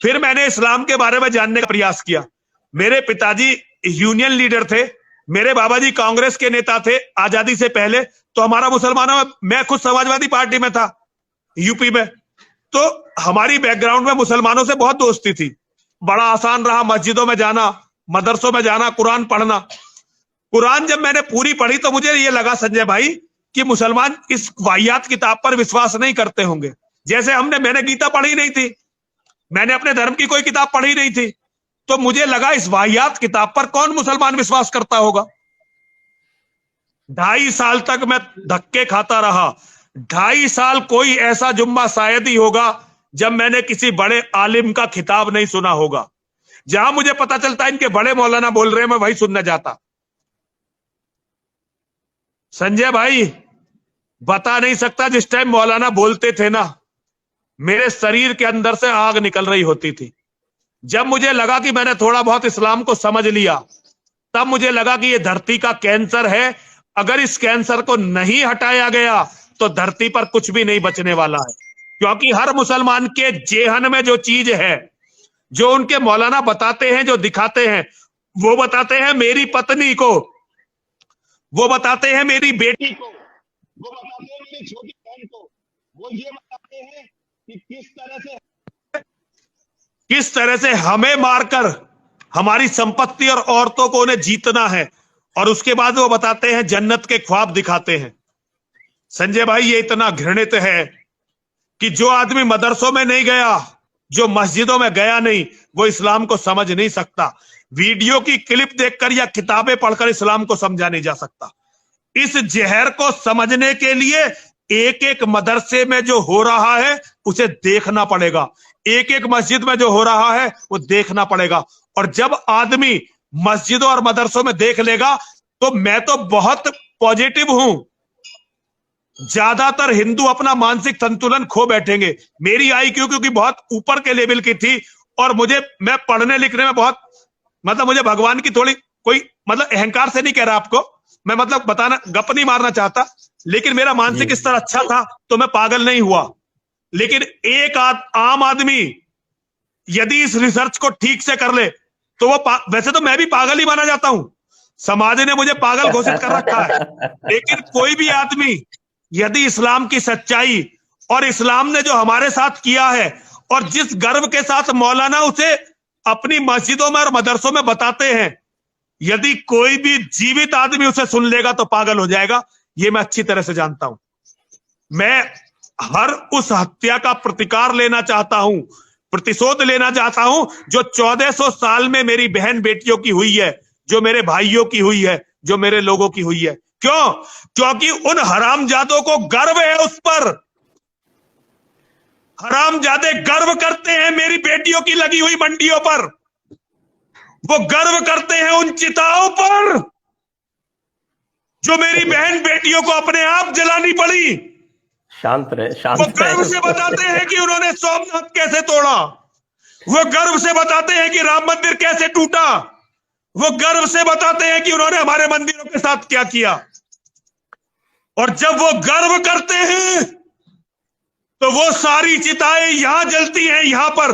फिर मैंने इस्लाम के बारे में जानने का प्रयास किया। मेरे पिताजी यूनियन लीडर थे, मेरे बाबा जी कांग्रेस के नेता थे आजादी से पहले। तो हमारा मुसलमानों में, मैं खुद समाजवादी पार्टी में था यूपी में, तो हमारी बैकग्राउंड में मुसलमानों से बहुत दोस्ती थी। बड़ा आसान रहा मस्जिदों में जाना, मदरसों में जाना, कुरान पढ़ना। कुरान जब मैंने पूरी पढ़ी तो मुझे ये लगा संजय भाई कि मुसलमान इस वाहियात किताब पर विश्वास नहीं करते होंगे। जैसे मैंने गीता पढ़ी नहीं थी, मैंने अपने धर्म की कोई किताब पढ़ी नहीं थी, तो मुझे लगा इस वाहियात किताब पर कौन मुसलमान विश्वास करता होगा। 2.5 साल तक मैं धक्के खाता रहा। 2.5 साल कोई ऐसा जुम्मा शायद ही होगा जब मैंने किसी बड़े आलिम का खिताब नहीं सुना होगा। जहां मुझे पता चलता है इनके बड़े मौलाना बोल रहे हैं, मैं वही सुनने जाता। संजय भाई बता नहीं सकता, जिस टाइम मौलाना बोलते थे ना, मेरे शरीर के अंदर से आग निकल रही होती थी। जब मुझे लगा कि मैंने थोड़ा बहुत इस्लाम को समझ लिया, तब मुझे लगा कि यह धरती का कैंसर है। अगर इस कैंसर को नहीं हटाया गया तो धरती पर कुछ भी नहीं बचने वाला है। क्योंकि हर मुसलमान के जेहन में जो चीज है, जो उनके मौलाना बताते हैं, जो दिखाते हैं, वो बताते हैं मेरी पत्नी को, वो बताते हैं मेरी बेटी को, वो बताते हैं मेरी छोटी बहन को, वो ये बताते हैं कि किस तरह से हमें मारकर हमारी संपत्ति और औरतों को उन्हें जीतना है। और उसके बाद वो बताते हैं जन्नत के ख्वाब दिखाते हैं। संजय भाई ये इतना घृणित है कि जो आदमी मदरसों में नहीं गया, जो मस्जिदों में गया नहीं, वो इस्लाम को समझ नहीं सकता। वीडियो की क्लिप देखकर या किताबें पढ़कर इस्लाम को समझा नहीं जा सकता। इस जहर को समझने के लिए एक एक मदरसे में जो हो रहा है उसे देखना पड़ेगा, एक एक मस्जिद में जो हो रहा है वो देखना पड़ेगा। और जब आदमी मस्जिदों और मदरसों में देख लेगा तो मैं तो बहुत पॉजिटिव हूं, ज्यादातर हिंदू अपना मानसिक संतुलन खो बैठेंगे। मेरी आईक्यू क्योंकि बहुत ऊपर के लेवल की थी और मैं पढ़ने लिखने में बहुत, मुझे भगवान की थोड़ी कोई अहंकार से नहीं कह रहा आपको, मैं बताना, गप नहीं मारना चाहता, लेकिन मेरा मानसिक स्तर अच्छा था तो मैं पागल नहीं हुआ। लेकिन एक आम आदमी यदि इस रिसर्च को ठीक से कर ले तो वैसे तो मैं भी पागल ही माना जाता हूं, समाज ने मुझे पागल घोषित कर रखा है, लेकिन कोई भी आदमी यदि इस्लाम की सच्चाई और इस्लाम ने जो हमारे साथ किया है और जिस गर्व के साथ मौलाना उसे अपनी मस्जिदों में और मदरसों में बताते हैं, यदि कोई भी जीवित आदमी उसे सुन लेगा तो पागल हो जाएगा। ये मैं अच्छी तरह से जानता हूं। मैं हर उस हत्या का प्रतिकार लेना चाहता हूं, प्रतिशोध लेना चाहता हूं जो 1400 साल में मेरी बहन बेटियों की हुई है, जो मेरे भाइयों की हुई है, जो मेरे लोगों की हुई है। क्यों? क्योंकि उन हरामजादों को गर्व है उस पर। हरामजादे गर्व करते हैं मेरी बेटियों की लगी हुई मंडियों पर, वो गर्व करते हैं उन चिताओं पर जो मेरी बहन बेटियों को अपने आप जलानी पड़ी। शांत रहे, शांत वो गर्व से बताते हैं कि उन्होंने सोमनाथ कैसे तोड़ा, वो गर्व से बताते हैं कि राम मंदिर कैसे टूटा, वो गर्व से बताते हैं कि उन्होंने हमारे मंदिरों के साथ क्या किया। और जब वो गर्व करते हैं तो वो सारी चिताएं यहां जलती हैं, यहां पर